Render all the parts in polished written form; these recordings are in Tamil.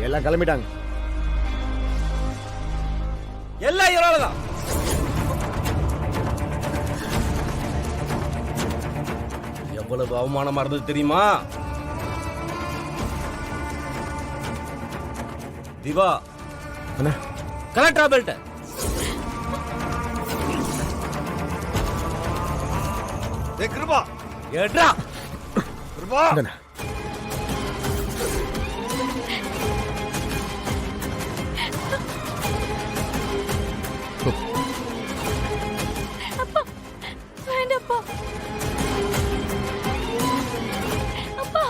எல்லாம் கிளம்பிட்டாங்க. எல்லாம் இவராலதான். எவ்வளவு அவமானமா இருந்தது தெரியுமா? திவா அண்ணா கலெக்டரா பெல்ட் கிருபா ஏட்ரா கிருபா அண்ணா வேண்டப்பா அப்பா.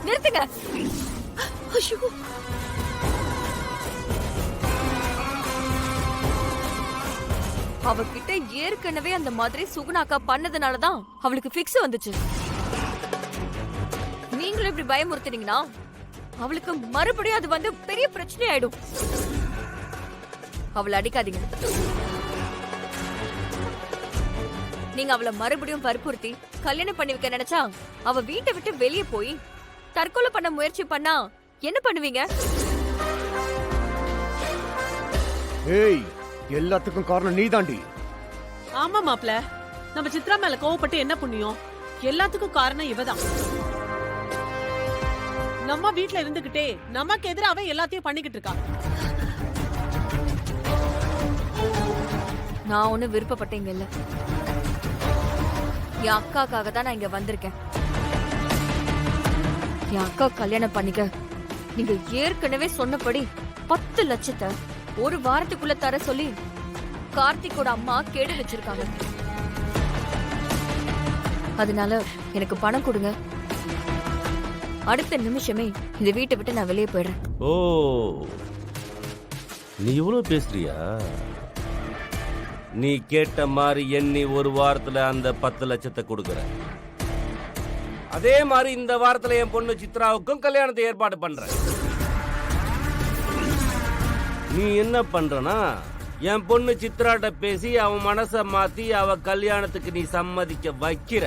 நிறுத்துங்க. ஐயோ, அவகிட்ட ஏற்கனவே அந்த மாதிரி சுகுணாக்கா பண்ணதுனாலதான் அவளுக்கு பிக்ஸ் வந்துச்சு. நீங்களும் இப்படி பயமுறுத்தினீங்கன்னா அவளுக்கு மறுபடியும் அது வந்து பெரிய பிரச்சனை ஆயிடும். அவளை அடிக்காதீங்க. நீங்க அவளை மறுபடியும் வற்புறுத்தி கல்யாணம் பண்ணி வைக்க நினைச்சா அவ வீட்டை விட்டு வெளியே போய் தற்கொலை பண்ண முயற்சி பண்ணா என்ன பண்ணுவீங்க? ஏய், எல்லாத்துக்கும் காரணம் நீதாண்டி. ஆமா மாப்ள, நம்ம சித்ரா மேல கோவப்பட்டு என்ன புண்ணியம்? எல்லாத்துக்கும் காரணம் இவதான். நம்ம வீட்ல இருந்துகிட்டே நமக்கு எதிராக எல்லாத்தையும் பண்ணிக்கிட்டு இருக்கா. நான் ஒண்ணு விருப்பப்பட்டீங்க இல்ல, என் அக்காக்காக தான் நான் இங்க வந்திருக்கேன். என் அக்கா கல்யாணம் பண்ணிக்க நீங்க ஏற்கனவே சொன்னபடி 10 லட்சத்தை ஒரு வாரத்துக்குள்ள தர சொல்லி கார்த்திகோட அம்மா கேடு வச்சிருக்காங்க. அதனால எனக்கு பணம் கொடுங்க. அடுத்த நிமிஷமே இந்த வீட்டை விட்டு நான் வெளியே போயிடுறேன். ஓ, நீ இவ்வளவு பேசுறியா? நீ கேட்ட மாதிரி எண்ணி ஒரு வாரத்துல அந்த 10 லட்சத்தை கொடுக்கற. அதே மாதிரி இந்த வாரத்துல என் பொண்ணு சித்ராவுக்கும் கல்யாணத்தை ஏற்பாடு பண்ற. நீ என்ன பண்றனா, என் பொண்ணு சித்ராட்ட பேசி அவன் மனச மாத்தி அவ கல்யாணத்துக்கு நீ சம்மதிக்க வைக்கிற.